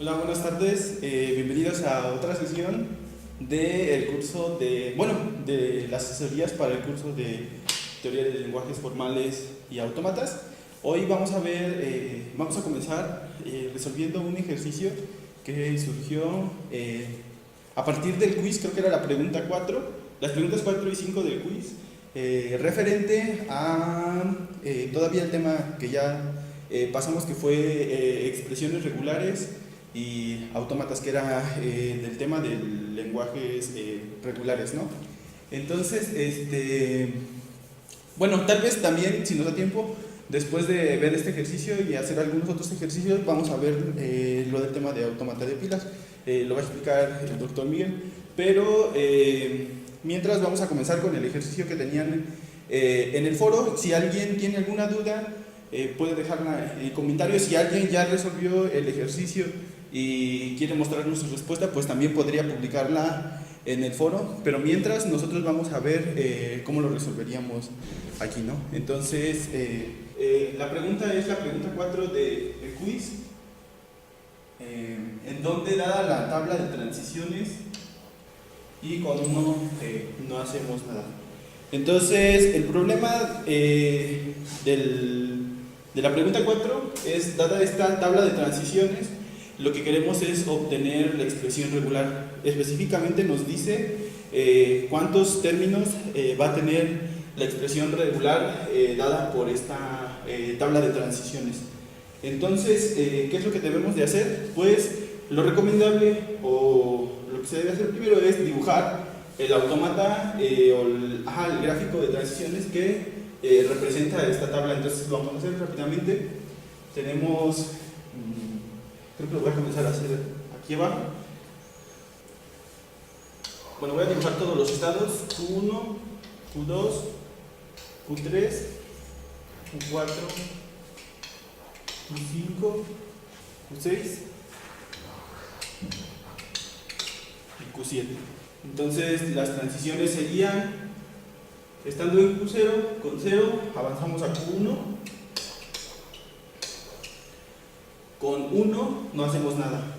Hola, buenas tardes. Bienvenidos a otra sesión del curso de las asesorías para el curso de Teoría de Lenguajes Formales y Autómatas. Hoy vamos a comenzar resolviendo un ejercicio que surgió a partir del quiz, creo que era la pregunta 4, las preguntas 4 y 5 del quiz, referente a todavía el tema que ya pasamos, que fue expresiones regulares y autómatas, que era del tema de lenguajes regulares, ¿no? Entonces, bueno, tal vez también, si nos da tiempo, después de ver este ejercicio y hacer algunos otros ejercicios, vamos a ver lo del tema de autómata de pilas. Lo va a explicar el doctor Miguel, pero mientras vamos a comenzar con el ejercicio que tenían en el foro. Si alguien tiene alguna duda, puede dejarla en comentarios. Si alguien ya resolvió el ejercicio y quiere mostrarnos su respuesta, pues también podría publicarla en el foro, pero mientras nosotros vamos a ver cómo lo resolveríamos aquí, ¿no? Entonces, la pregunta es la pregunta 4 del quiz, en donde, dada la tabla de transiciones y con uno no hacemos nada. Entonces, el problema de la pregunta 4 es: dada esta tabla de transiciones, lo que queremos es obtener la expresión regular. Específicamente nos dice cuántos términos va a tener la expresión regular dada por esta tabla de transiciones. Entonces, ¿qué es lo que debemos de hacer? Pues lo recomendable, o lo que se debe hacer primero, es dibujar el autómata o el gráfico de transiciones que representa esta tabla. Entonces lo vamos a hacer rápidamente. Tenemos, creo que lo voy a comenzar a hacer aquí abajo. Bueno, voy a dibujar todos los estados: Q1, Q2, Q3, Q4, Q5, Q6 y Q7. Entonces las transiciones serían: estando en Q0, con 0 avanzamos a Q1, con 1 no hacemos nada,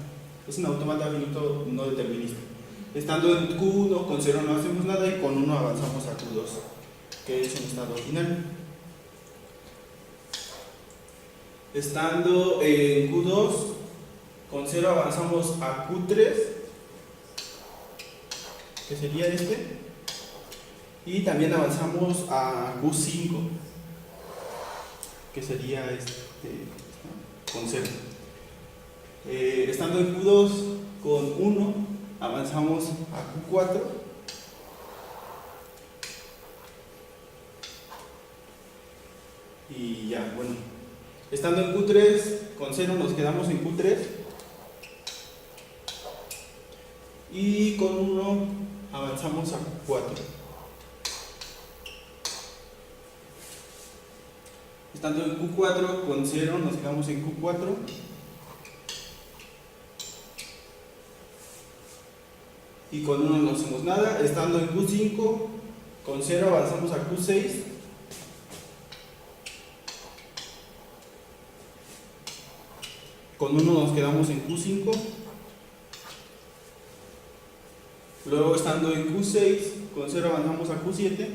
es un autómata finito no determinista. Estando en Q1, con 0 no hacemos nada, y con 1 avanzamos a Q2, que es un estado final. Estando en Q2, con 0 avanzamos a Q3, que sería este, y también avanzamos a Q5, que sería con 0. Estando en Q2, con 1 avanzamos a Q4, y ya, bueno. Estando en Q3, con 0 nos quedamos en Q3, y con 1 avanzamos a Q4. Estando en Q4, con 0 nos quedamos en Q4, y con 1 no hacemos nada. Estando en Q5, con 0 avanzamos a Q6, con 1 nos quedamos en Q5. Luego, estando en Q6, con 0 avanzamos a Q7,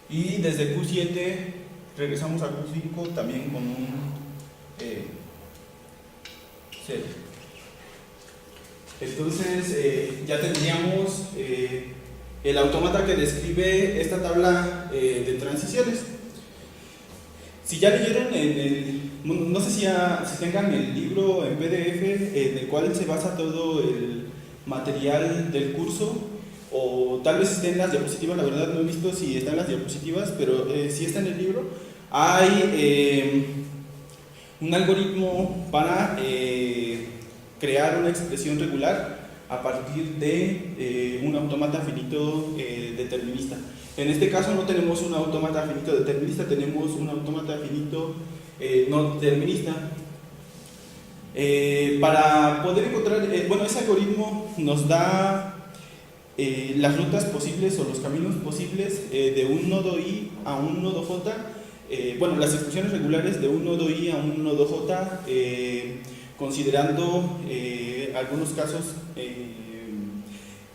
y desde Q7 regresamos a Q5 también con un 0. Entonces ya tendríamos el autómata que describe esta tabla de transiciones. Si ya leyeron no sé si tengan el libro en PDF en el cual se basa todo el material del curso, o tal vez esté en las diapositivas. La verdad no he visto si están las diapositivas, pero si está en el libro. Hay un algoritmo para crear una expresión regular a partir de un autómata finito determinista. En este caso no tenemos un autómata finito determinista, tenemos un autómata finito no determinista. Para poder encontrar, ese algoritmo nos da las rutas posibles o los caminos posibles de un nodo I a un nodo J bueno, las expresiones regulares de un nodo I a un nodo J, considerando algunos casos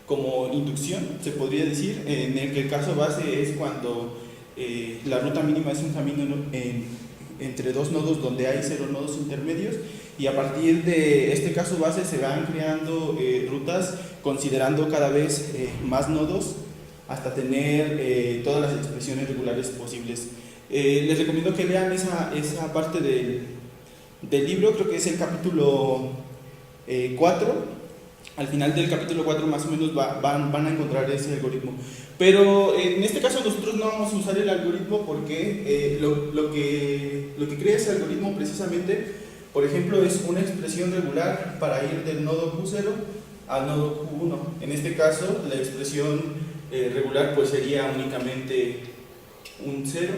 como inducción, se podría decir, en el que el caso base es cuando la ruta mínima es un camino entre dos nodos donde hay 0 nodos intermedios, y a partir de este caso base se van creando rutas considerando cada vez más nodos hasta tener todas las expresiones regulares posibles. Les recomiendo que lean esa parte del libro, creo que es el capítulo 4. Al final del capítulo 4 más o menos van a encontrar ese algoritmo. Pero en este caso nosotros no vamos a usar el algoritmo porque lo que crea ese algoritmo precisamente, por ejemplo, es una expresión regular para ir del nodo Q0 al nodo Q1. En este caso la expresión regular pues sería únicamente un 0.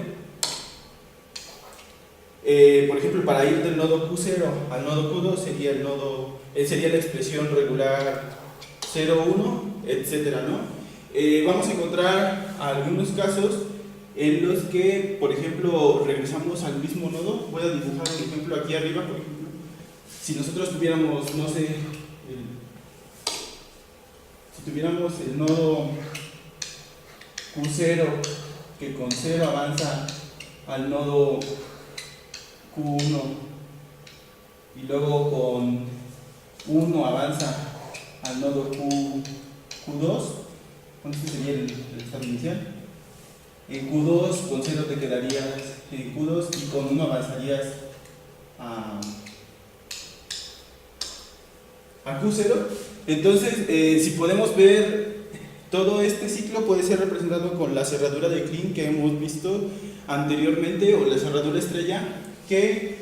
Por ejemplo, para ir del nodo Q0 al nodo Q2 sería la expresión regular 0, 1, etcétera, ¿no? Vamos a encontrar algunos casos en los que, por ejemplo, regresamos al mismo nodo. Voy a dibujar un ejemplo aquí arriba, por ejemplo. Si nosotros tuviéramos, no sé, si tuviéramos el nodo Q0 que con 0 avanza al nodo Q1 y luego con 1 avanza al nodo Q2, ¿cuánto sería el estado inicial? En Q2 con 0 te quedarías en Q2 y con 1 avanzarías a Q0. Entonces, si podemos ver, todo este ciclo puede ser representado con la cerradura de Kleene que hemos visto anteriormente, o la cerradura estrella, que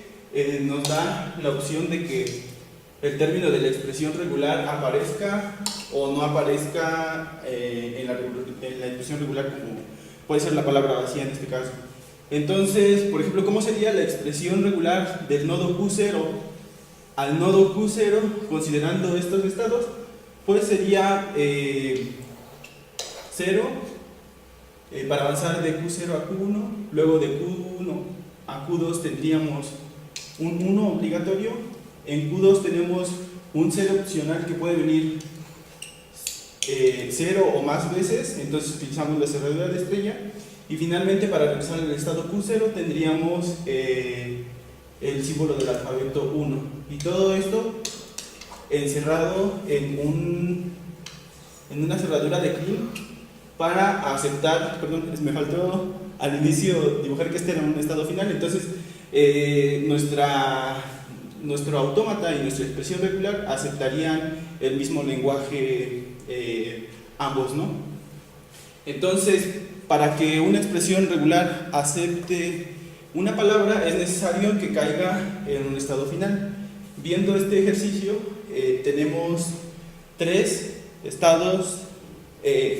nos da la opción de que el término de la expresión regular aparezca o no aparezca en la expresión regular, como puede ser la palabra vacía en este caso. Entonces, por ejemplo, ¿cómo sería la expresión regular del nodo Q0 al nodo Q0 considerando estos estados? Pues sería 0 para avanzar de Q0 a Q1, luego de Q1 a Q2 tendríamos un 1 obligatorio, en Q2 tenemos un 0 opcional que puede venir 0 o más veces, entonces utilizamos la cerradura de estrella, y finalmente para regresar al estado Q0 tendríamos el símbolo del alfabeto 1, y todo esto encerrado en una cerradura de Kleene para aceptar, perdón, me faltó al inicio dibujar que este era un estado final. Entonces nuestro autómata y nuestra expresión regular aceptarían el mismo lenguaje ambos, ¿no? Entonces, para que una expresión regular acepte una palabra es necesario que caiga en un estado final. Viendo este ejercicio, tenemos 3 estados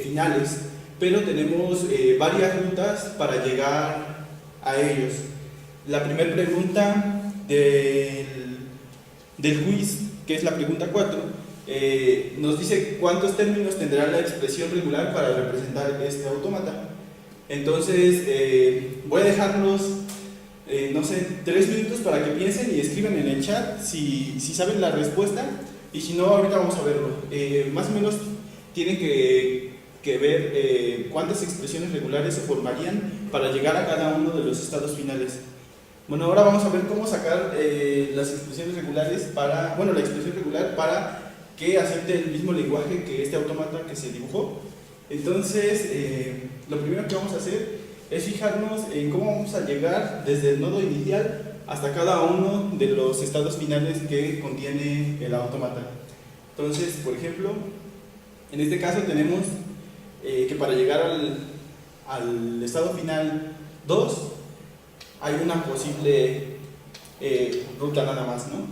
finales, pero tenemos varias rutas para llegar a ellos. La primera pregunta del quiz, que es la pregunta 4, nos dice cuántos términos tendrá la expresión regular para representar este autómata. Entonces, voy a dejarlos, no sé, 3 minutos para que piensen y escriban en el chat si saben la respuesta, y si no, ahorita vamos a verlo. Más o menos tienen que ver cuántas expresiones regulares se formarían para llegar a cada uno de los estados finales. Bueno, ahora vamos a ver cómo sacar las expresiones regulares la expresión regular para que acepte el mismo lenguaje que este autómata que se dibujó. Entonces, lo primero que vamos a hacer es fijarnos en cómo vamos a llegar desde el nodo inicial hasta cada uno de los estados finales que contiene el autómata. Entonces, por ejemplo, en este caso tenemos que para llegar al estado final 2 hay una posible ruta nada más, ¿no?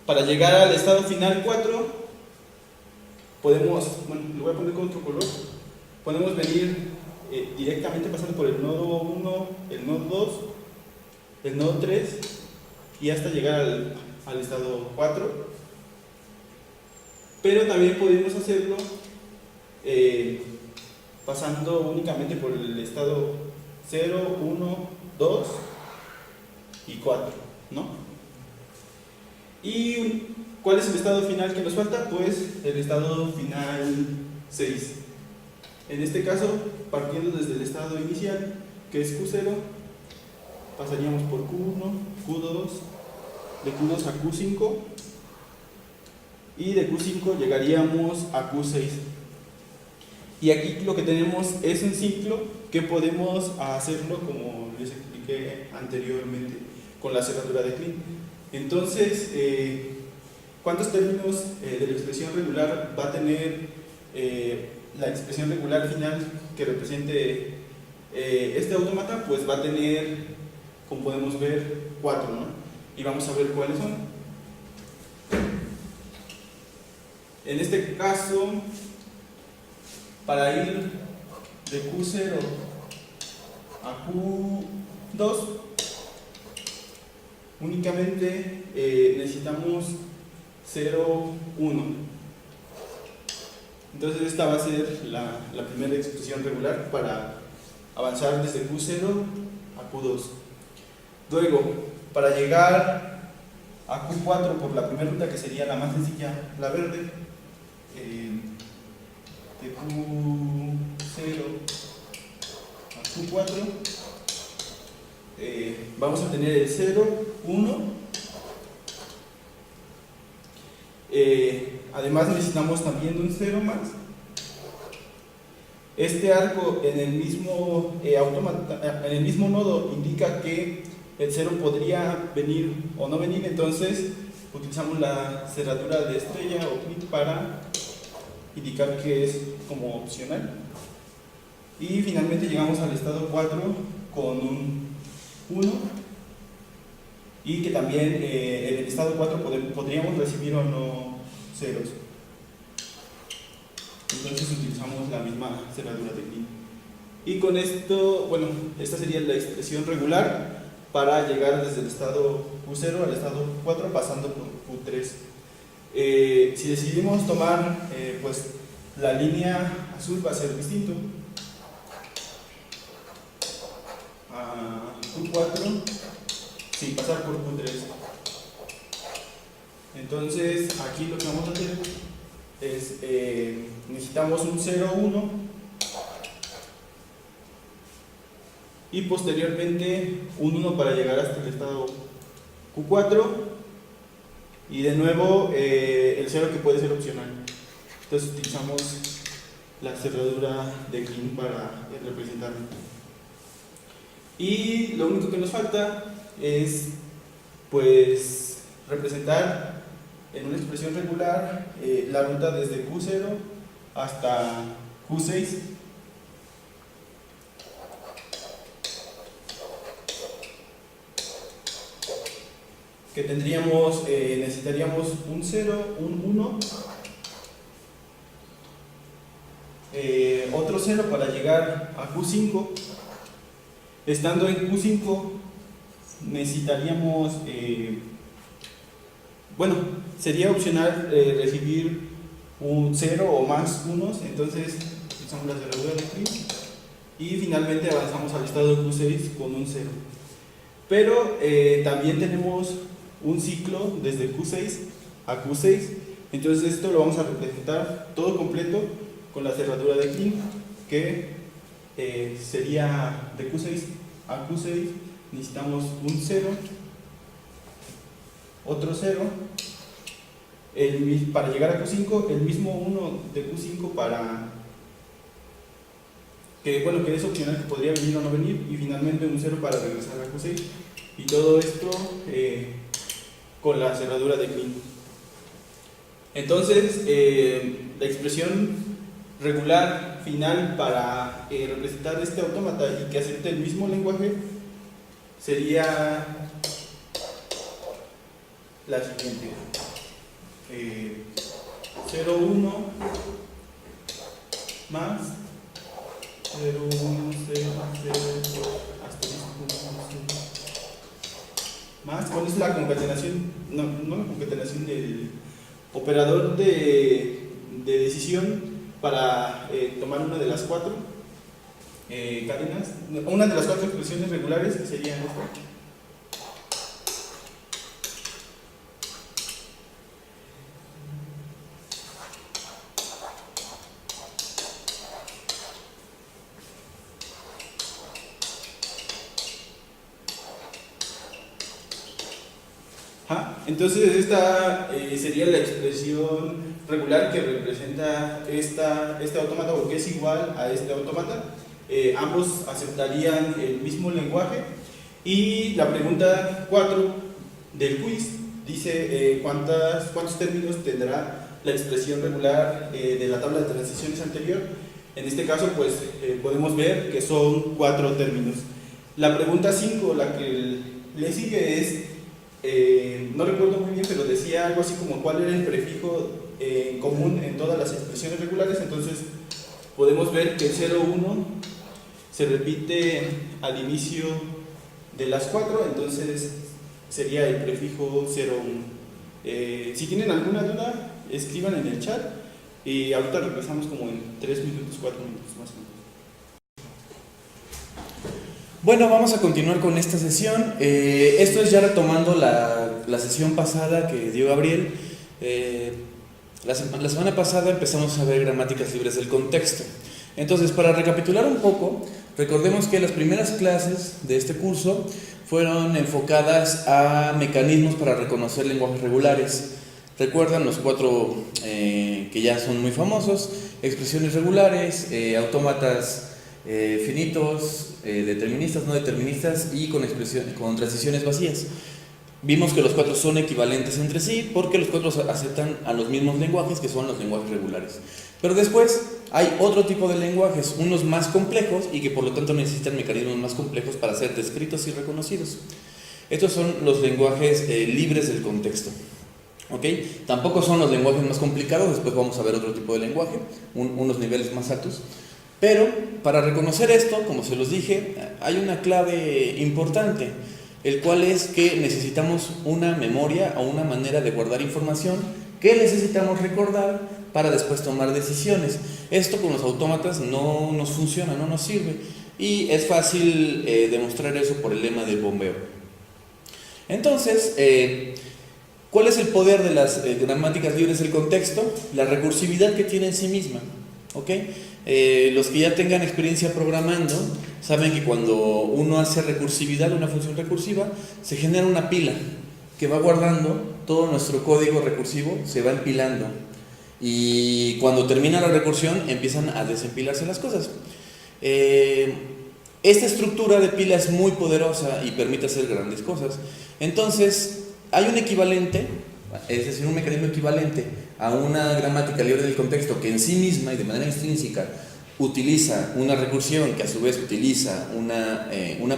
Para llegar al estado final 4 podemos, lo voy a poner con otro color, podemos venir directamente pasando por el nodo 1, el nodo 2, el nodo 3 y hasta llegar al estado 4. Pero también podemos hacerlo pasando únicamente por el estado 0, 1, 2 y 4, ¿no? ¿Y cuál es el estado final que nos falta? Pues el estado final 6. En este caso, partiendo desde el estado inicial, que es Q0, pasaríamos por Q1, Q2, de Q2 a Q5, y de Q5 llegaríamos a Q6. Y aquí lo que tenemos es un ciclo que podemos hacerlo como les expliqué anteriormente con la cerradura de Kleene. Entonces, ¿cuántos términos de la expresión regular va a tener la expresión regular final que represente este autómata? Pues va a tener, como podemos ver, 4, ¿no? Y vamos a ver cuáles son. En este caso, para ir de Q0 a Q2, únicamente necesitamos 0, 1. Entonces esta va a ser la primera expresión regular para avanzar desde Q0 a Q2. Luego, para llegar a Q4 por la primera ruta, que sería la más sencilla, la verde, de Q0 a Q4, vamos a tener el 0, 1. Además necesitamos también un 0 más. Este arco en el mismo en el mismo nodo indica que el 0 podría venir o no venir, entonces utilizamos la cerradura de estrella o clic para indicar que es como opcional. Y finalmente llegamos al estado 4 con un 1, y que también en el estado 4 podríamos recibir o no ceros. Entonces utilizamos la misma cerradura de Kleene. Y con esto, bueno, esta sería la expresión regular para llegar desde el estado Q0 al estado 4 pasando por Q3. Si decidimos tomar pues la línea azul, va a ser distinto. A Q4, sí, pasar por Q3. Entonces aquí lo que vamos a hacer es necesitamos un 0, 1 y posteriormente un 1 para llegar hasta el estado Q4, y de nuevo el 0 que puede ser opcional. Entonces utilizamos la cerradura de Kleene para representarlo. Y lo único que nos falta es pues representar en una expresión regular la ruta desde Q0 hasta Q6. Que tendríamos, necesitaríamos un 0, un 1, otro 0 para llegar a Q5. Estando en Q5 necesitaríamos, bueno, sería opcional recibir un 0 o más unos, entonces usamos la cerradura de Kleene y finalmente avanzamos al estado de Q6 con un 0. Pero también tenemos un ciclo desde Q6 a Q6, entonces esto lo vamos a representar todo completo con la cerradura de Kleene, que sería de Q6 a Q6 necesitamos un 0, otro 0, para llegar a Q5, el mismo 1 de Q5 para que, bueno, que es opcional, que podría venir o no venir, y finalmente un 0 para regresar a Q6, y todo esto con la cerradura de Kleene. Entonces la expresión regular final para representar este autómata y que acepte el mismo lenguaje sería la siguiente: 0, 1 más 0, 1, 0, 0, asterisco 1, más. ¿Cuál es la concatenación? No la concatenación del operador de decisión para tomar una de las 4. cadenas, una de las 4 expresiones regulares sería esta. Entonces esta sería la expresión regular que representa este autómata o que es igual a este autómata. Ambos aceptarían el mismo lenguaje. Y la pregunta 4 del quiz dice cuántos términos tendrá la expresión regular de la tabla de transiciones anterior. En este caso pues podemos ver que son 4 términos. La pregunta 5, la que le sigue es no recuerdo muy bien, pero decía algo así como cuál era el prefijo común en todas las expresiones regulares. Entonces podemos ver que el 0,1 se repite al inicio de las 4, entonces sería el prefijo 0,1. Si tienen alguna duda, escriban en el chat y ahorita regresamos como en 3 minutos, 4 minutos más o menos. Bueno, vamos a continuar con esta sesión. Esto es ya retomando la sesión pasada que dio Gabriel. La semana pasada empezamos a ver gramáticas libres del contexto. Entonces, para recapitular un poco, recordemos que las primeras clases de este curso fueron enfocadas a mecanismos para reconocer lenguajes regulares. Recuerdan los 4 que ya son muy famosos: expresiones regulares, autómatas finitos, deterministas, no deterministas y con transiciones vacías. Vimos que los 4 son equivalentes entre sí porque los 4 aceptan a los mismos lenguajes, que son los lenguajes regulares. Pero después hay otro tipo de lenguajes, unos más complejos y que por lo tanto necesitan mecanismos más complejos para ser descritos y reconocidos. Estos son los lenguajes libres del contexto. ¿Okay? Tampoco son los lenguajes más complicados, después vamos a ver otro tipo de lenguaje, unos niveles más altos. Pero para reconocer esto, como se los dije, hay una clave importante, el cual es que necesitamos una memoria o una manera de guardar información que necesitamos recordar para después tomar decisiones. Esto con los autómatas no nos funciona, no nos sirve, y es fácil demostrar eso por el lema del bombeo. Entonces, ¿cuál es el poder de las gramáticas libres del contexto? La recursividad que tiene en sí misma. ¿Okay? Los que ya tengan experiencia programando saben que cuando uno hace recursividad, una función recursiva, se genera una pila que va guardando todo nuestro código recursivo, se va empilando, y cuando termina la recursión empiezan a desempilarse las cosas. Esta estructura de pila es muy poderosa y permite hacer grandes cosas. Entonces hay un equivalente, es decir, un mecanismo equivalente a una gramática libre del contexto que en sí misma y de manera intrínseca utiliza una recursión que a su vez utiliza una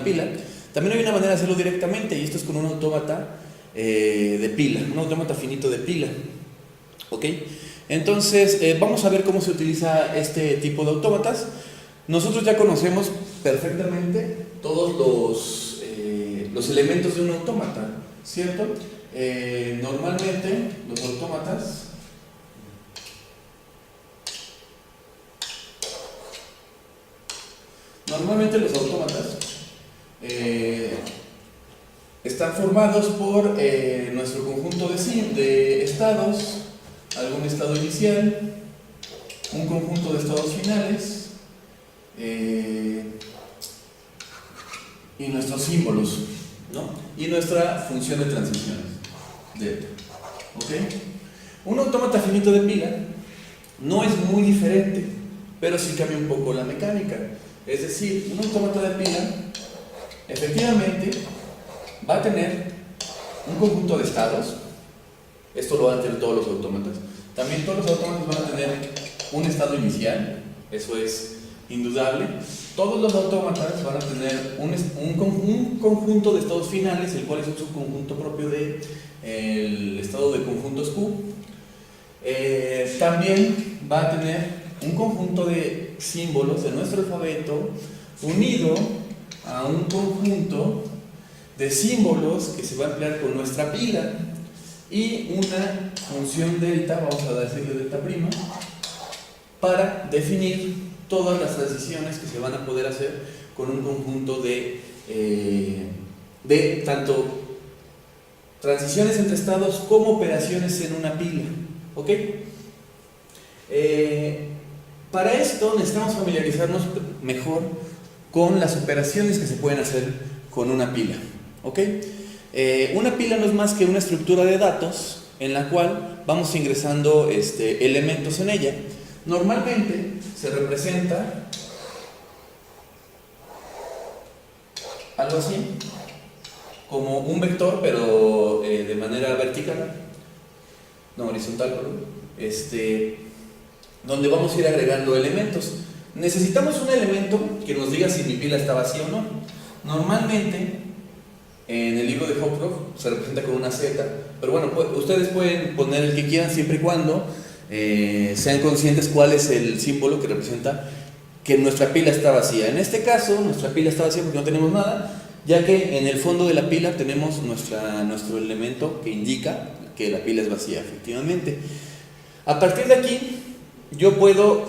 pila. También hay una manera de hacerlo directamente, y esto es con un autómata de pila, un autómata finito de pila. ¿Ok? Entonces vamos a ver cómo se utiliza este tipo de autómatas. Nosotros ya conocemos perfectamente todos los elementos de un autómata, ¿cierto? Normalmente los autómatas están formados por nuestro conjunto de estados, algún estado inicial, un conjunto de estados finales y nuestros símbolos, ¿no? Y nuestra función de transiciones, delta. ¿Ok? Un autómata finito de pila no es muy diferente, pero sí cambia un poco la mecánica. Es decir, un autómata de pila efectivamente va a tener un conjunto de estados. Esto lo van a tener todos los autómatas. También todos los autómatas van a tener un estado inicial, eso es indudable. Todos los autómatas van a tener un conjunto de estados finales, el cual es un subconjunto propio del estado de conjuntos Q. También va a tener un conjunto de símbolos de nuestro alfabeto unido a un conjunto de símbolos que se va a emplear con nuestra pila y una función delta, vamos a decirle delta prima, para definir todas las transiciones que se van a poder hacer con un conjunto de tanto transiciones entre estados como operaciones en una pila. ¿Ok? Para esto necesitamos familiarizarnos mejor con las operaciones que se pueden hacer con una pila. ¿Ok? Una pila no es más que una estructura de datos en la cual vamos ingresando elementos en ella. Normalmente se representa algo así, como un vector, pero de manera vertical, no horizontal, perdón, donde vamos a ir agregando elementos. Necesitamos un elemento que nos diga si mi pila está vacía o no. Normalmente en el libro de Hopcroft se representa con una Z, pero bueno, ustedes pueden poner el que quieran siempre y cuando sean conscientes cuál es el símbolo que representa que nuestra pila está vacía. En este caso, nuestra pila está vacía porque no tenemos nada, ya que en el fondo de la pila tenemos nuestro elemento que indica que la pila es vacía, efectivamente. A partir de aquí, yo puedo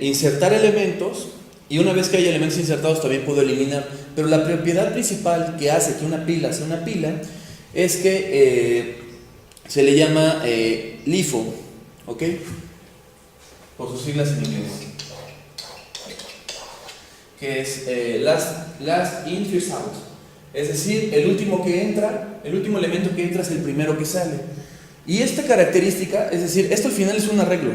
insertar elementos, y una vez que hay elementos insertados también puedo eliminar, pero la propiedad principal que hace que una pila sea una pila es que se le llama LIFO, ¿ok? Por sus siglas en inglés, que es last in, first out. Es decir, el último elemento que entra es el primero que sale. Y esta característica, es decir, esto al final es un arreglo,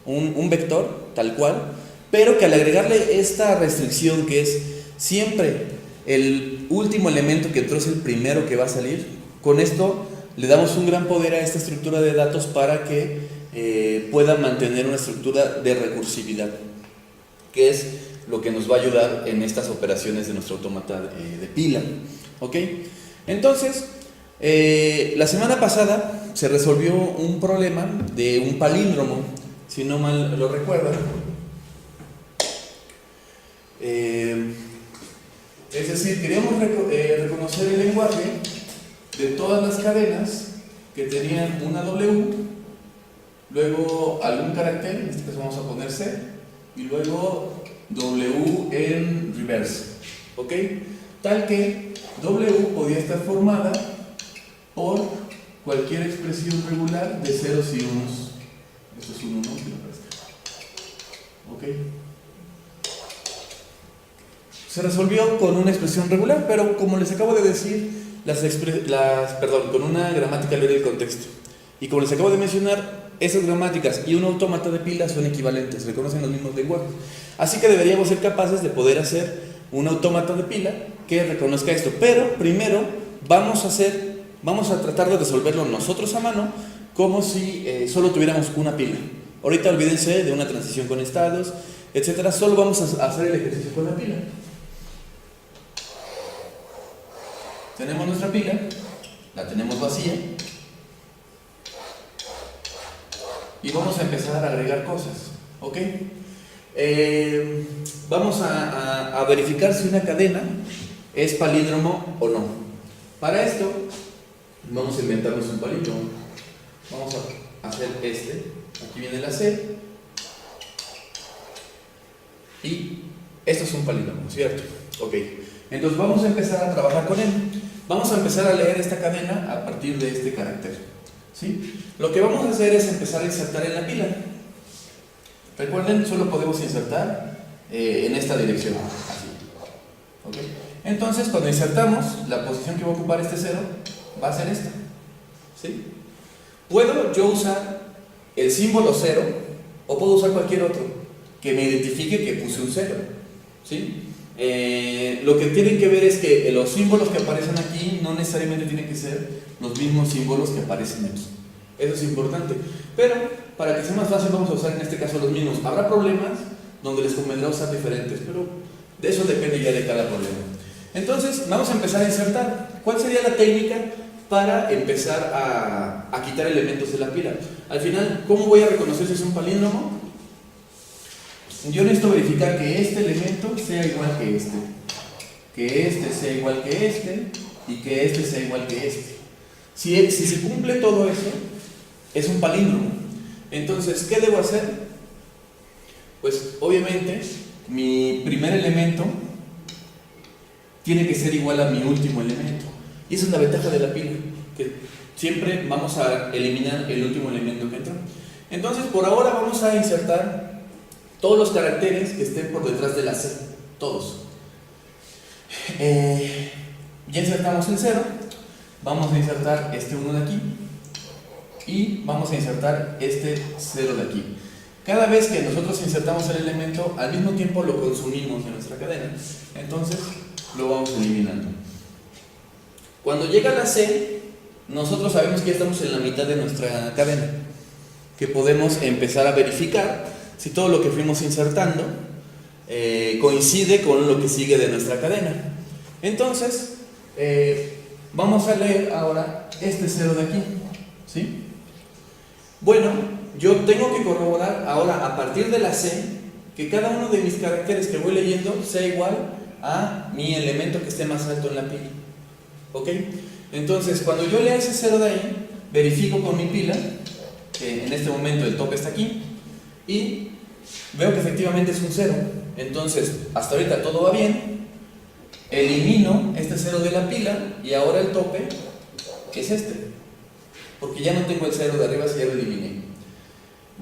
un vector tal cual, pero que al agregarle esta restricción que es siempre el último elemento que entró es el primero que va a salir, con esto le damos un gran poder a esta estructura de datos para que pueda mantener una estructura de recursividad, que es lo que nos va a ayudar en estas operaciones de nuestro autómata de pila. ¿Ok? Entonces, la semana pasada se resolvió un problema de un palíndromo, si no mal lo recuerdan. Es decir, queríamos reconocer el lenguaje de todas las cadenas que tenían una W, luego algún carácter, en este caso vamos a poner C, y luego W en reverse, ¿ok? Tal que W podía estar formada por cualquier expresión regular de ceros y unos. Esto es un 1, ¿ok? Se resolvió con una expresión regular, pero como les acabo de decir, con una gramática libre del contexto. Y como les acabo de mencionar, esas gramáticas y un autómata de pila son equivalentes, reconocen los mismos lenguajes. Así que deberíamos ser capaces de poder hacer un autómata de pila que reconozca esto. Pero primero vamos a tratar de resolverlo nosotros a mano, como si solo tuviéramos una pila. Ahorita olvídense de una transición con estados, etcétera. Solo vamos a hacer el ejercicio con la pila. Tenemos nuestra pila, la tenemos vacía, y vamos a empezar a agregar cosas, ¿ok? Vamos a verificar si una cadena es palíndromo o no. Para esto, vamos a inventarnos un palíndromo. Vamos a hacer aquí viene la C, y esto es un palíndromo, ¿cierto? Ok, entonces vamos a empezar a trabajar con él. Vamos a empezar a leer esta cadena a partir de este carácter, ¿sí? Lo que vamos a hacer es empezar a insertar en la pila. Recuerden, solo podemos insertar en esta dirección, así, ¿ok? Entonces, cuando insertamos, la posición que va a ocupar este 0 va a ser esta, ¿sí? Puedo yo usar el símbolo 0 o puedo usar cualquier otro que me identifique que puse un 0, ¿sí? Lo que tienen que ver es que los símbolos que aparecen aquí no necesariamente tienen que ser los mismos símbolos que aparecen aquí. Eso es importante. Pero para que sea más fácil vamos a usar en este caso los mismos. Habrá problemas donde les convendrá usar diferentes, pero de eso depende ya de cada problema. Entonces vamos a empezar a insertar. ¿Cuál sería la técnica para empezar a quitar elementos de la pila? Al final, ¿cómo voy a reconocer si es un palíndromo? Yo necesito verificar que este elemento sea igual que este sea igual que este, y que este sea igual que este. Si se cumple todo eso, es un palíndromo. Entonces, ¿qué debo hacer? Pues obviamente mi primer elemento tiene que ser igual a mi último elemento. Y esa es la ventaja de la pila, que siempre vamos a eliminar el último elemento que entró. Entonces, por ahora vamos a insertar todos los caracteres que estén por detrás de la C, todos. Ya insertamos el 0, vamos a insertar este 1 de aquí y vamos a insertar este 0 de aquí. Cada vez que nosotros insertamos el elemento, al mismo tiempo lo consumimos en nuestra cadena, entonces lo vamos eliminando. Cuando llega la C, nosotros sabemos que ya estamos en la mitad de nuestra cadena, que podemos empezar a verificar si todo lo que fuimos insertando coincide con lo que sigue de nuestra cadena. Entonces, vamos a leer ahora este 0 de aquí, ¿sí? Bueno, yo tengo que corroborar ahora a partir de la C que cada uno de mis caracteres que voy leyendo sea igual a mi elemento que esté más alto en la pila. ¿Ok? Entonces, cuando yo lea ese 0 de ahí, verifico con mi pila, que en este momento el tope está aquí, y veo que efectivamente es un 0. Entonces, hasta ahorita todo va bien. Elimino este 0 de la pila y ahora el tope es este, porque ya no tengo el 0 de arriba, si ya lo eliminé.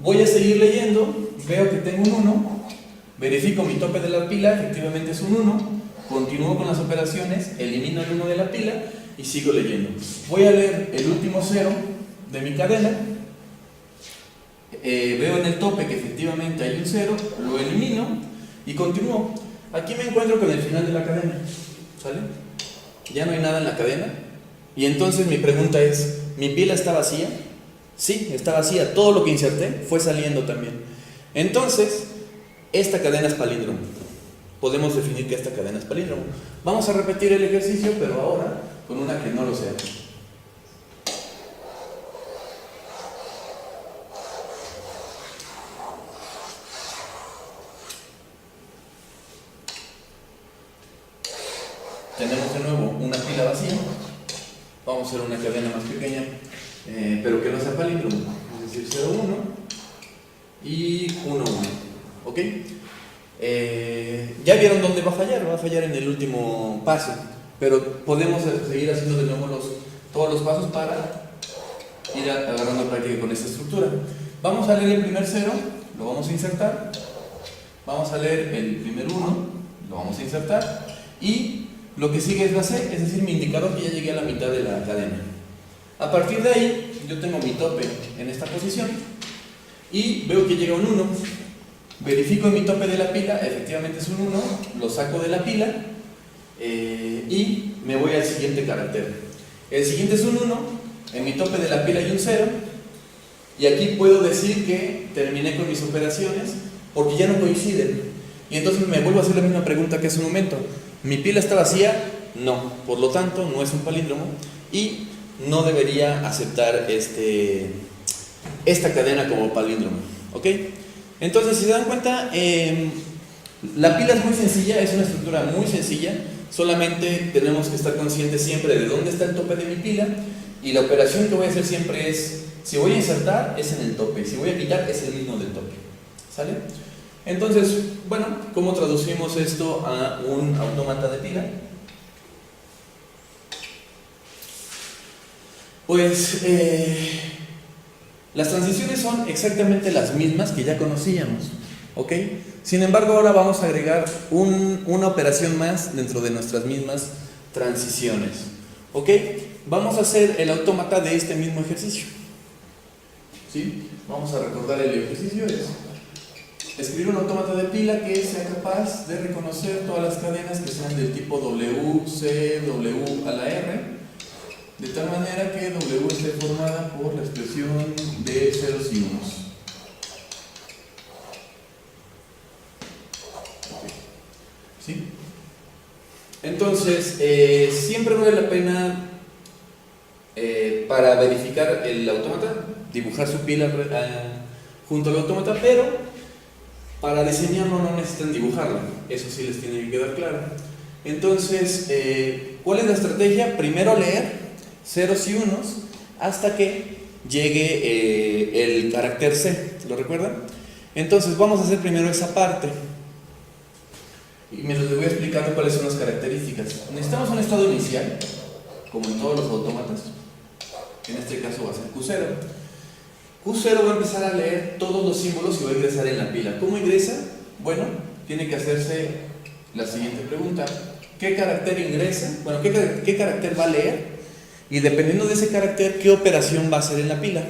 Voy a seguir leyendo, veo que tengo un 1, verifico mi tope de la pila, efectivamente es un 1, continúo con las operaciones, elimino el 1 de la pila y sigo leyendo. Voy a leer el último 0 de mi cadena, veo en el tope que efectivamente hay un 0, lo elimino y continúo. Aquí me encuentro con el final de la cadena, ¿sale? Ya no hay nada en la cadena. Y entonces mi pregunta es, ¿mi pila está vacía? Sí, está vacía. Todo lo que inserté fue saliendo también. Entonces, esta cadena es palíndromo. Podemos definir que esta cadena es palíndromo. Vamos a repetir el ejercicio, pero ahora con una que no lo sea. Tenemos de nuevo una pila vacía. Vamos a hacer una cadena más pequeña, pero que no sea palíndromo, es decir, 0, 1 y 1, 1. ¿Ok? Ya vieron dónde va a fallar en el último paso, pero podemos seguir haciendo de nuevo todos los pasos para ir agarrando práctica con esta estructura. Vamos a leer el primer 0, lo vamos a insertar. Vamos a leer el primer 1, lo vamos a insertar. Y lo que sigue es la C, es decir, mi indicador que ya llegué a la mitad de la cadena. A partir de ahí, yo tengo mi tope en esta posición y veo que llega un 1. Verifico mi tope de la pila, efectivamente es un 1, lo saco de la pila y me voy al siguiente carácter. El siguiente es un 1, en mi tope de la pila hay un 0 y aquí puedo decir que terminé con mis operaciones porque ya no coinciden. Y entonces me vuelvo a hacer la misma pregunta que hace un momento. ¿Mi pila está vacía? No, por lo tanto no es un palíndromo y no debería aceptar esta cadena como palíndromo. ¿Ok? Entonces, si se dan cuenta, la pila es muy sencilla, es una estructura muy sencilla, solamente tenemos que estar conscientes siempre de dónde está el tope de mi pila y la operación que voy a hacer siempre es, si voy a insertar es en el tope, si voy a quitar es el mismo del tope. ¿Sale? Entonces, bueno, ¿cómo traducimos esto a un autómata de pila? Pues las transiciones son exactamente las mismas que ya conocíamos, ¿ok? Sin embargo, ahora vamos a agregar una operación más dentro de nuestras mismas transiciones, ¿ok? Vamos a hacer el autómata de este mismo ejercicio, ¿sí? Vamos a recordar el ejercicio, es escribir un autómata de pila que sea capaz de reconocer todas las cadenas que sean del tipo W, C, W a la R, de tal manera que W esté formada por la expresión de ceros y unos. ¿Sí? Entonces, siempre vale la pena, para verificar el autómata, dibujar su pila junto al autómata, pero para diseñarlo no necesitan dibujarlo, eso sí les tiene que quedar claro. Entonces, ¿cuál es la estrategia? Primero leer ceros y unos hasta que llegue el carácter C, ¿lo recuerdan? Entonces vamos a hacer primero esa parte. Y mientras les voy explicando cuáles son las características. Necesitamos un estado inicial, como en todos los autómatas. En este caso va a ser Q0. Q0 va a empezar a leer todos los símbolos y va a ingresar en la pila. ¿Cómo ingresa? Bueno, tiene que hacerse la siguiente pregunta. ¿Qué carácter ingresa? Bueno, ¿qué carácter va a leer? Y dependiendo de ese carácter, ¿qué operación va a hacer en la pila?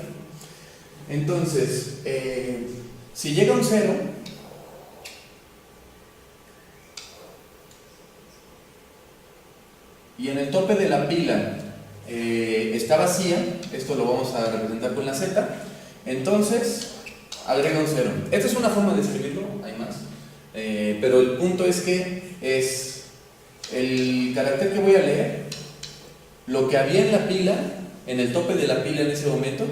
Entonces, si llega un 0, y en el tope de la pila está vacía, esto lo vamos a representar con la Z, entonces agrega un 0. Esta es una forma de escribirlo, hay más, pero el punto es que es el carácter que voy a leer, lo que había en la pila, en el tope de la pila en ese momento.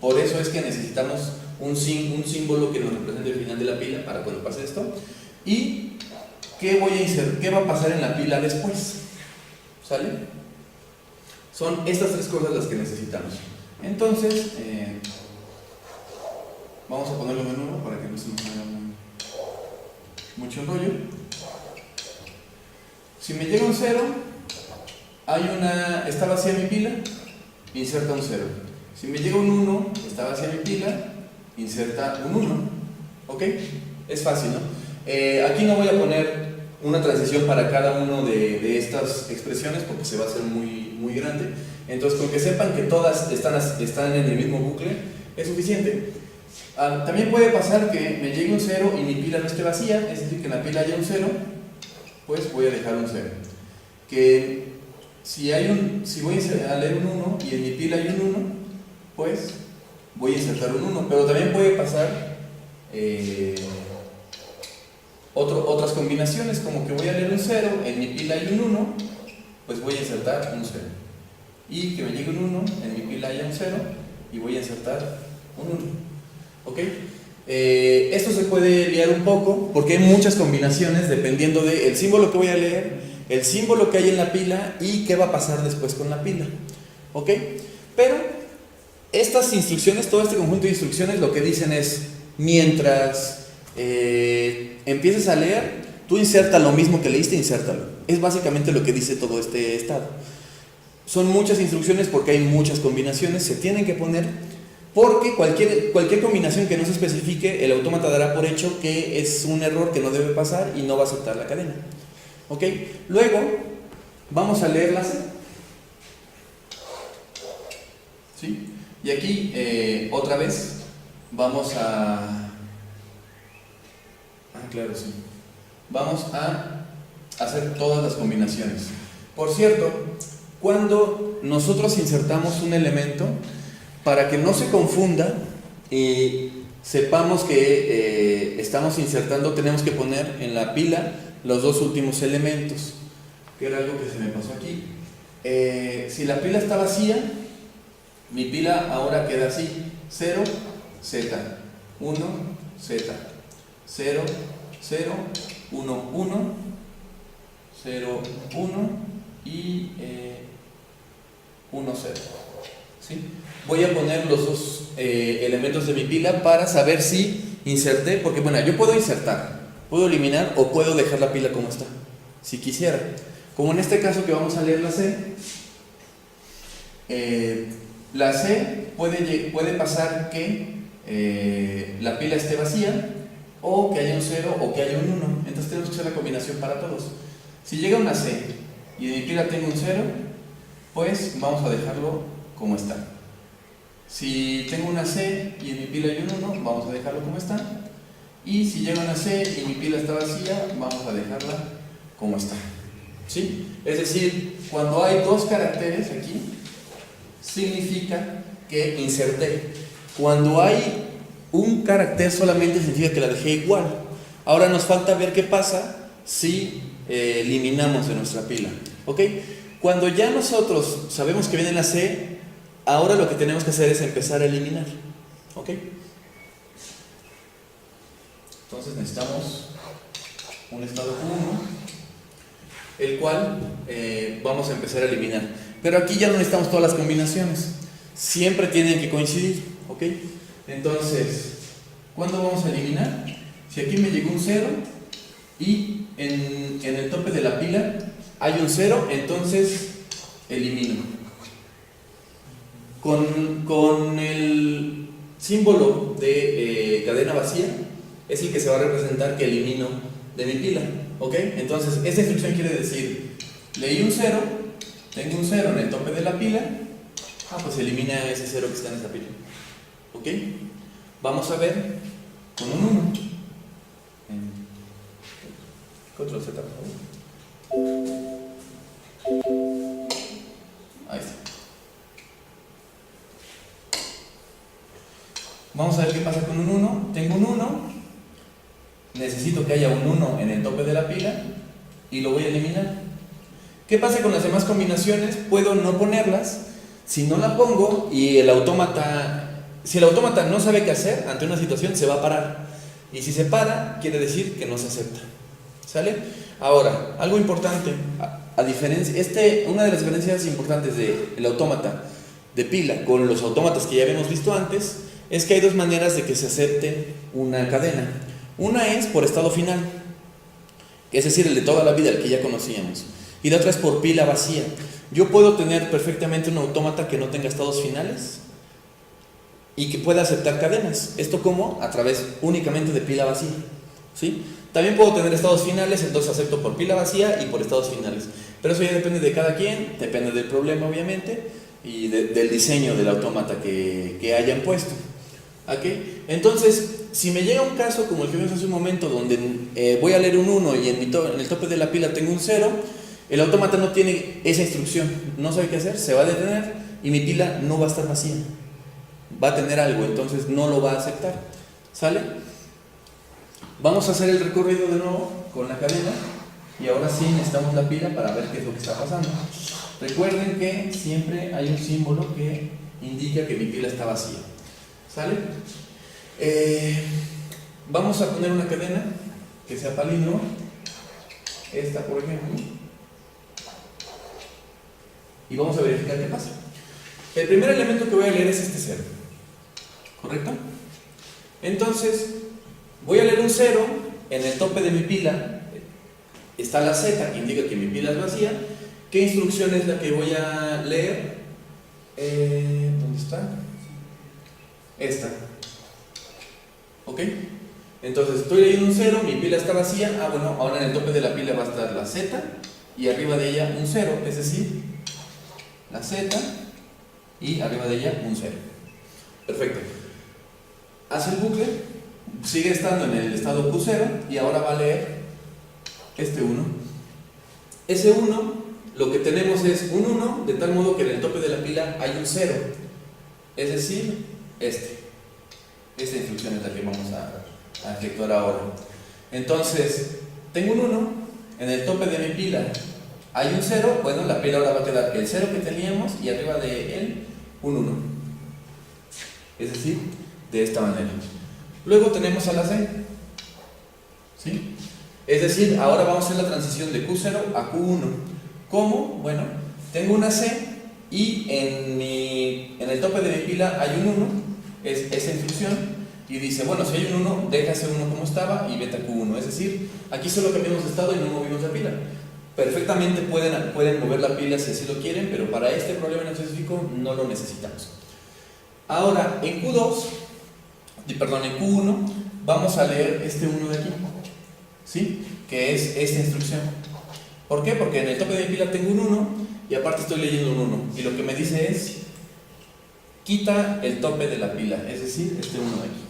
Por eso es que necesitamos un símbolo que nos represente el final de la pila para cuando pase esto. ¿Y qué voy a insertar? ¿Qué va a pasar en la pila después? ¿Sale? Son estas tres cosas las que necesitamos. Entonces, vamos a ponerlo de nuevo para que no se nos haga mucho rollo. Si me llega un 0, está vacía mi pila, inserta un 0. Si me llega un 1, está vacía mi pila, inserta un 1. ¿Ok? Es fácil, ¿no? Aquí no voy a poner una transición para cada uno de estas expresiones porque se va a hacer muy grande. Entonces, con que sepan que todas están en el mismo bucle, es suficiente. También puede pasar que me llegue un 0 y mi pila no esté vacía, es decir, que en la pila haya un 0, pues voy a dejar un 0. Que si voy a leer un 1 y en mi pila hay un 1, pues voy a insertar un 1. Pero también puede pasar otras combinaciones, como que voy a leer un 0, en mi pila hay un 1, pues voy a insertar un 0. Y que me llegue un 1, en mi pila haya un 0, y voy a insertar un 1. ¿Ok? Esto se puede liar un poco porque hay muchas combinaciones dependiendo del símbolo que voy a leer, el símbolo que hay en la pila y qué va a pasar después con la pila. ¿Ok? Pero estas instrucciones, todo este conjunto de instrucciones, lo que dicen es, mientras empieces a leer, tú inserta lo mismo que leíste, insértalo. Es básicamente lo que dice todo este estado. Son muchas instrucciones porque hay muchas combinaciones, se tienen que poner, porque cualquier combinación que no se especifique, el autómata dará por hecho que es un error que no debe pasar y no va a aceptar la cadena. ¿Ok? Luego, vamos a leer la C. ¿Sí? Y aquí, otra vez, vamos a... claro, sí. Vamos a hacer todas las combinaciones. Por cierto, cuando nosotros insertamos un elemento, para que no se confunda y sepamos que estamos insertando, tenemos que poner en la pila los dos últimos elementos, que era algo que se me pasó aquí. Si la pila está vacía, mi pila ahora queda así: 0, Z, 1, Z, 0, 0, 1, 1, 0, 1 y 1, 0. ¿Sí? Voy a poner los dos elementos de mi pila para saber si inserté, porque bueno, yo puedo insertar, puedo eliminar o puedo dejar la pila como está, si quisiera. Como en este caso que vamos a leer la C, puede pasar que la pila esté vacía, o que haya un 0 o que haya un 1. Entonces tenemos que hacer la combinación para todos. Si llega una C y en mi pila tengo un 0, pues vamos a dejarlo como está. Si tengo una C y en mi pila hay un 1, vamos a dejarlo como está. Y si llega una C y mi pila está vacía, vamos a dejarla como está. ¿Sí? Es decir, cuando hay dos caracteres aquí, significa que inserté. Cuando hay un carácter solamente significa que la dejé igual. Ahora nos falta ver qué pasa si eliminamos de nuestra pila. ¿Ok? Cuando ya nosotros sabemos que viene la C, ahora lo que tenemos que hacer es empezar a eliminar. ¿Ok? Entonces necesitamos un estado Q1, el cual vamos a empezar a eliminar. Pero aquí ya no necesitamos todas las combinaciones, siempre tienen que coincidir. ¿Ok? Entonces, ¿Cuándo vamos a eliminar? Si aquí me llegó un 0 y en el tope de la pila hay un 0, entonces elimino. Con el símbolo de cadena vacía es el que se va a representar que elimino de mi pila, ¿ok? Entonces esta instrucción quiere decir, leí un 0, tengo un 0 en el tope de la pila, pues elimina ese 0 que está en esa pila, ¿ok? Vamos a ver con un 1. Control Z, por favor. Ahí está. Vamos a ver qué pasa con un 1. Tengo un 1, necesito que haya un 1 en el tope de la pila y lo voy a eliminar. ¿Qué pasa con las demás combinaciones? Puedo no ponerlas. Si no la pongo y el autómata, si el autómata no sabe qué hacer ante una situación, se va a parar. Y si se para, quiere decir que no se acepta. ¿Sale? Ahora, algo importante, a diferencia, una de las diferencias importantes del autómata de pila con los autómatas que ya habíamos visto antes, es que hay dos maneras de que se acepte una cadena. Una es por estado final, es decir, el de toda la vida, el que ya conocíamos. Y la otra es por pila vacía. Yo puedo tener perfectamente un autómata que no tenga estados finales y que pueda aceptar cadenas. ¿Esto cómo? A través únicamente de pila vacía, ¿sí? También puedo tener estados finales, entonces acepto por pila vacía y por estados finales. Pero eso ya depende de cada quien, depende del problema obviamente y del diseño del autómata que hayan puesto. ¿Okay? Entonces, si me llega un caso como el que vimos hace un momento, donde voy a leer un 1 y en el tope de la pila tengo un 0, el autómata no tiene esa instrucción, no sabe qué hacer, se va a detener y mi pila no va a estar vacía, va a tener algo, entonces no lo va a aceptar. ¿Sale? Vamos a hacer el recorrido de nuevo con la cadena y ahora sí necesitamos la pila para ver qué es lo que está pasando. Recuerden que siempre hay un símbolo que indica que mi pila está vacía. ¿Sale? Vamos a poner una cadena que sea palíndromo, esta por ejemplo, y vamos a verificar qué pasa. El primer elemento que voy a leer es este 0, ¿correcto? Entonces voy a leer un 0, en el tope de mi pila está la Z que indica que mi pila es vacía. ¿Qué instrucción es la que voy a leer? ¿Dónde está? Esta. ¿Ok? Entonces estoy leyendo un 0, mi pila está vacía. Bueno, ahora en el tope de la pila va a estar la Z y arriba de ella un 0, es decir, la Z y arriba de ella un 0. Perfecto. Hace el bucle, sigue estando en el estado Q0 y ahora va a leer este 1. Ese 1, lo que tenemos es un 1, de tal modo que en el tope de la pila hay un 0, es decir, esta instrucción es la que vamos a efectuar ahora. Entonces, tengo un 1, en el tope de mi pila hay un 0, bueno, la pila ahora va a quedar el 0 que teníamos y arriba de él un 1. Es decir, de esta manera. Luego tenemos a la C, ¿sí? Es decir, ahora vamos a hacer la transición de Q0 a Q1. ¿Cómo? Bueno, tengo una C y en el tope de mi pila hay un 1, es esa instrucción, y dice, bueno, si hay un 1, deja ese 1 como estaba y vete a Q1. Es decir, aquí solo cambiamos de estado y no movimos la pila. Perfectamente pueden mover la pila si así lo quieren, pero para este problema en específico no lo necesitamos. Ahora, en Q1 vamos a leer este 1 de aquí, ¿sí? Que es esta instrucción. ¿Por qué? Porque en el tope de mi pila tengo un 1 y aparte estoy leyendo un 1 y lo que me dice es quita el tope de la pila, es decir, este 1 de aquí.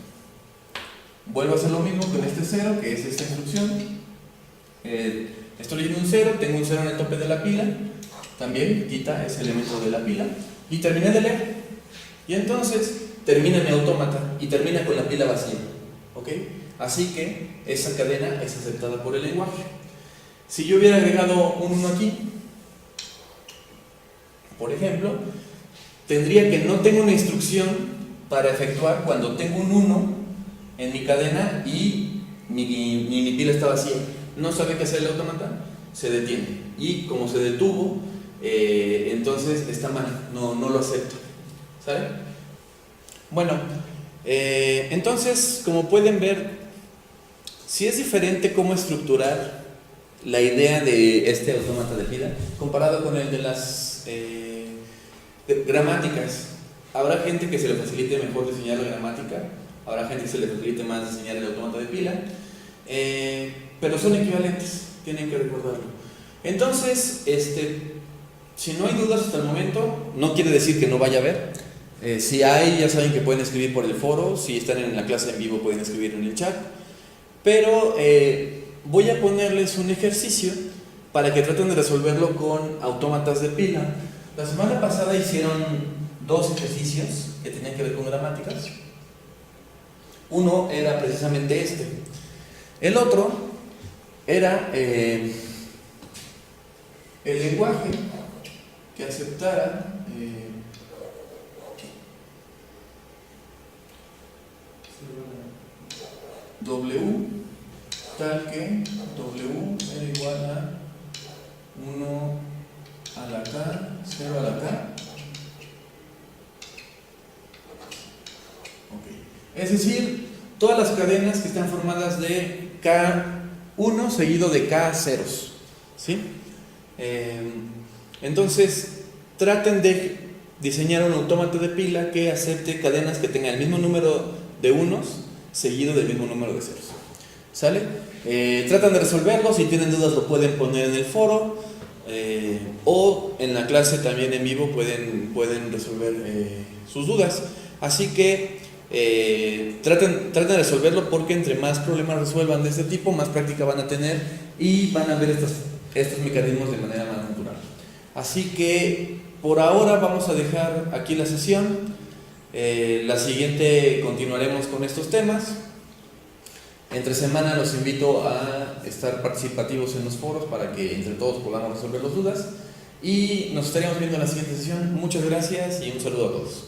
Vuelvo a hacer lo mismo con este 0, que es esta instrucción. Estoy leyendo un 0, tengo un 0 en el tope de la pila, también quita ese elemento de la pila y terminé de leer. Y entonces termina mi autómata y termina con la pila vacía, ¿ok? Así que esa cadena es aceptada por el lenguaje. Si yo hubiera agregado un 1 aquí, por ejemplo, tendría que no tengo una instrucción para efectuar cuando tengo un 1 en mi cadena y mi pila está vacía. No sabe qué hacer el autómata, se detiene. Y como se detuvo, entonces está mal, no lo acepto. ¿Sale? Bueno, Entonces, como pueden ver, sí es diferente cómo estructurar la idea de este autómata de pila comparado con el de las gramáticas. Habrá gente que se le facilite mejor diseñar la gramática, habrá gente que se le facilite más diseñar el autómata de pila, pero son equivalentes, tienen que recordarlo. Entonces, si no hay dudas hasta el momento, no quiere decir que no vaya a haber. Si hay, ya saben que pueden escribir por el foro, si están en la clase en vivo pueden escribir en el chat, pero voy a ponerles un ejercicio para que traten de resolverlo con autómatas de pila. La semana pasada hicieron 2 ejercicios que tenían que ver con gramáticas. Uno era precisamente este. El otro era el lenguaje que aceptara W tal que W era igual a 1 a la K, 0 a la K. Es decir, todas las cadenas que están formadas de K1 seguido de K ceros, ¿sí? Entonces, traten de diseñar un autómata de pila que acepte cadenas que tengan el mismo número de unos seguido del mismo número de ceros, ¿sale? Tratan de resolverlo, si tienen dudas lo pueden poner en el foro, o en la clase también en vivo pueden resolver sus dudas. Así que traten de resolverlo, porque entre más problemas resuelvan de este tipo, más práctica van a tener y van a ver estos mecanismos de manera más natural. Así que por ahora vamos a dejar aquí la sesión. La siguiente continuaremos con estos temas. Entre semana los invito a estar participativos en los foros para que entre todos podamos resolver las dudas, y nos estaríamos viendo en la siguiente sesión. Muchas gracias y un saludo a todos.